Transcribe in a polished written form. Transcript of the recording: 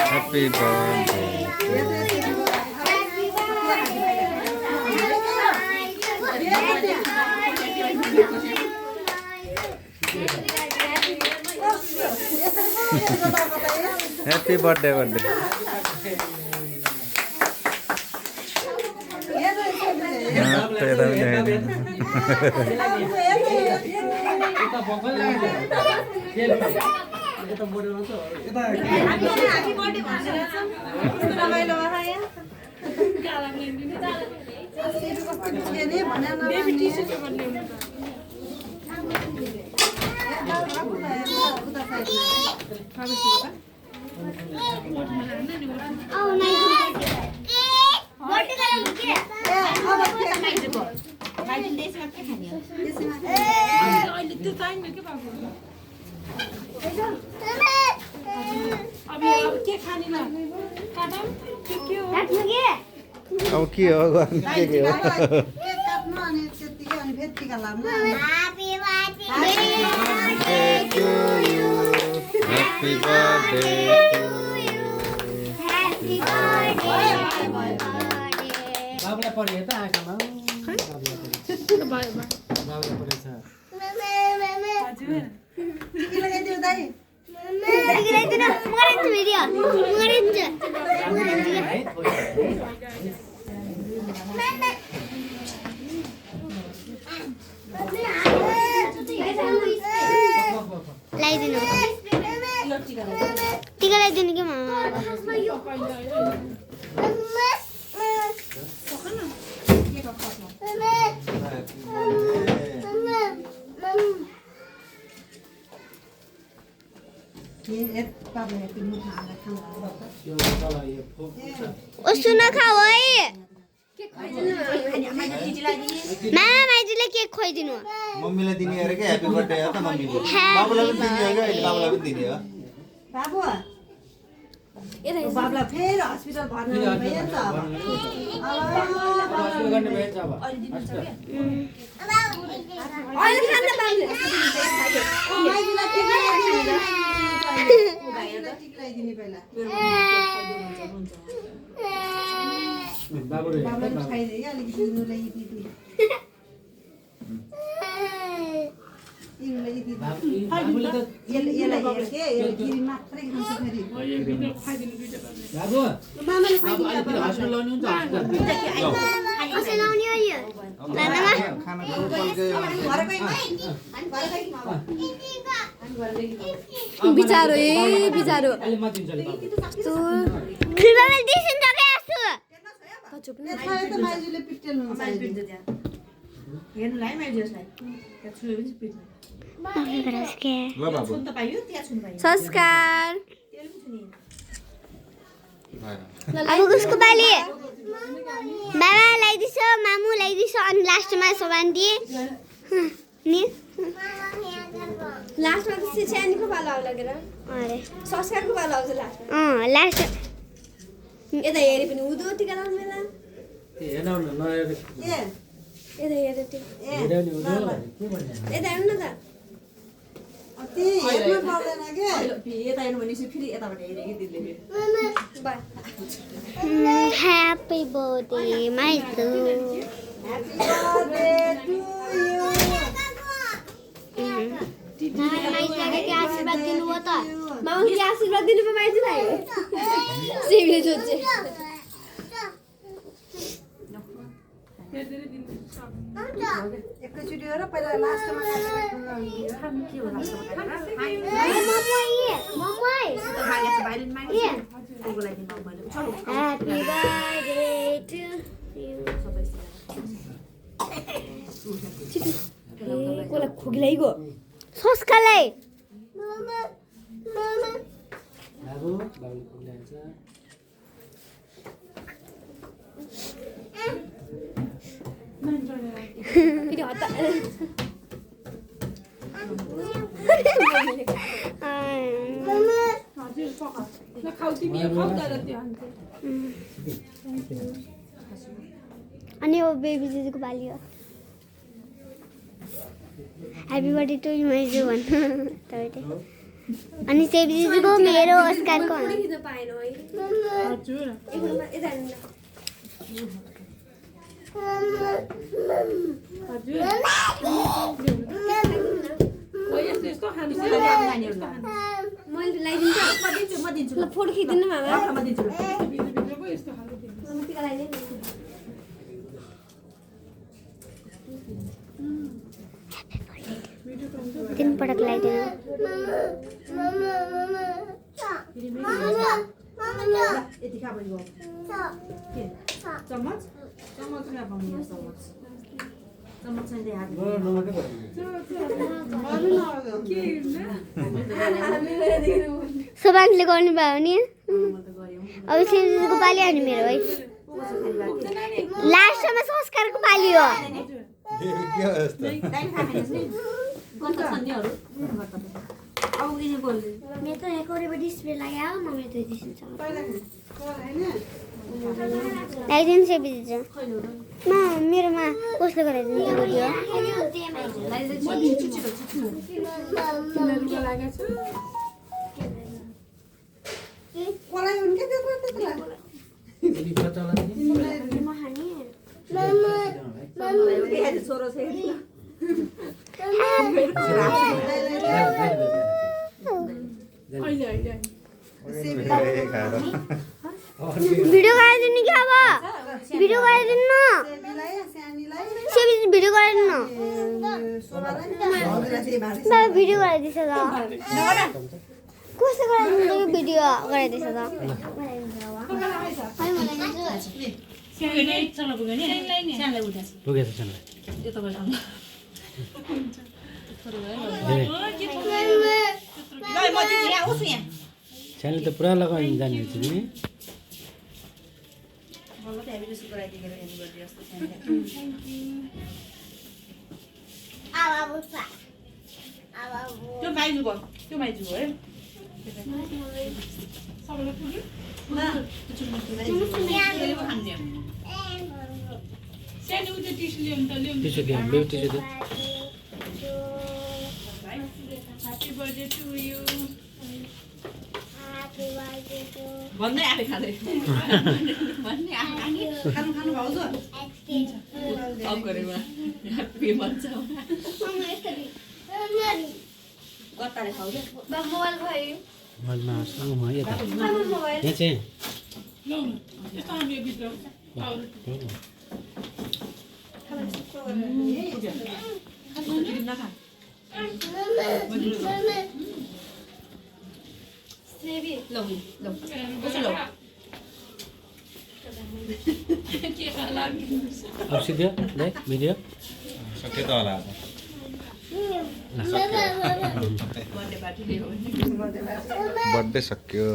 Happy birthday. Happy birthday, birthday. अब के हो गर्नु के हो Happy birthday to you. Happy birthday. बाबुलाई पढ्यो त आँखामा बाबुलाई पढेछ हजुर के लगाइदियो दाइ लगाइदिनु मरेन्छ भिडियो मरेन्छ लगाइदिनु टिका लगाइदिनु के मामा सुन खाऊ है मामा माइजूले केक खुवाइदिनु मम्मीलाई दिने अरे के ह्यापी बर्थडे हो त मम्मीले बाबुलाई पनि दिने हो के बाबुलाई पनि दिने हो बाबु बाबुलाई फेरि हस्पिटल भर्ना भयो नि त अब हस्पिटल गर्ने भयो अब अहिले खान बाबुले माइजूलाई टिक लगाइदिने पहिला बाबुले खाइदिए क्या अलिकति दिनुलाई दिदी बाबुले त यसलाई हेर के यसले गिरी मात्रै खान्छ फेरि बाबु मामाले अब अहिले हस्पिटल लाउने हुन्छ हस्पिटल कसै लाउने हो यो लानमा खाना पल्के बिचारो ए बिचारो अहिले म दिन्छु नि कृपाले दिसिन त के आसु त चुप न खाए त माइजूले पिटेल हुन्छ हेर्नुलाई माइजूलाई त्यहाँ छुए पनि पिट्नु माफी गरास के ल बाबु छुन त पाइयो त्यहाँ छुन पाइयो संस्कार त्यसले पनि छुनि अब उसको बाली बाबा लगाइदिसो मामु लगाइदिसो अनि लास्टमा सोबान दिए नि लास्टमा त सिसानीको पालो आउला के र अरे संस्कारको पालो आउँछ लास्टमा लास्ट यता हेरे पनि उदो टिका लाउनु बेला हेर्न आउनु नहेर ए यता हेरे टिका हेर्यो नि उनीहरू के भन्ने यता हेर्नु न त अति हेर्नु पर्दैन के यता हेर्नु भनेपछि फेरि यताबाट हेरे कि दिदीले बाई ह्यापी बर्थडे माइजू ह्यापी बर्थडे दिनुमा माइजूलाई सेमीले सोचे एकैचोटि हो र पहिला लास्टमा के हो लास्टमा मम्मी भाग्या छ भाइलिन माग्यो कोको लागि म मैले चलो Happy birthday to you. Cola खोकी गयो सस खालै बाबु बाबुले खुल्ला हुन्छ फेरि हता अनि ओ बेबी जिजुको बाली हो ह्यापी बर्थडे टु यु माइजू भन्नु तपाईँ अनि सेबी जिजुको मेरो अस्कारको खिच्न पाएन है हजुर यता मैले ल्याइदिन्छु म दिन्छु ल फोटो खिचिदिनु मामा म दिन्छु टिका लगाइदिनु तिन पटक लगाइदिनु यति खा पनि के चम्मच चम्मच खा पनि चम्मच चम्मच चाहिँ दे हात नमाकै सोभाङले गर्नुभयो भने म त गऱ्यो अब सेबीजीको पाली अनि मेरो है लास्टमा संस्कारको पाली हो के हो यस्तो दाइ खाइदिनुहोस् नि गन्त छन् नि अरू अब यिनीको मेरो त यहाँको डिस्प्ले लाग्यो मम्मी त दिन्छ लगाइदिनु सेबीजी म मेरोमा कसले गराइदिनु भिडियो म दिन्छु छिटो छिटो कोलाई हुन् के त्यो त्यतिलाई फेरि बच्चालाई छोरो छ भिडियो गराइदिनु कि अब भिडियो गराइदिनु न सेबीलाई स्यानीलाई सेबीजी भिडियो गराइदिनु सोबालाई भाउजूलाई भारी बाबा भिडियो गराइदिन्छ त कसले गराइदिन्छ कि भिडियो गराइदिन्छ त पुगेछ छैन छैन त पुरा लगाउनु जाने रहेछ नि त्यो माइजू भयो त्यो माइजू हो है टिसु दियो बेबी टिसु दियो भन्दै आफै खाँदै भन्ने खानु खानु भाउजू अफ गरेमा ह्याप्पी भन्छ गत्ताले खाऊ क्या मोबाइल भयो मनमा म यता यहाँ चाहिँ नखा सेबी लौ लौ कसो लौ अब सिक्यो ले भिडियो सक्यो त होला बर्थडे पार्टी बर्थडे सक्यो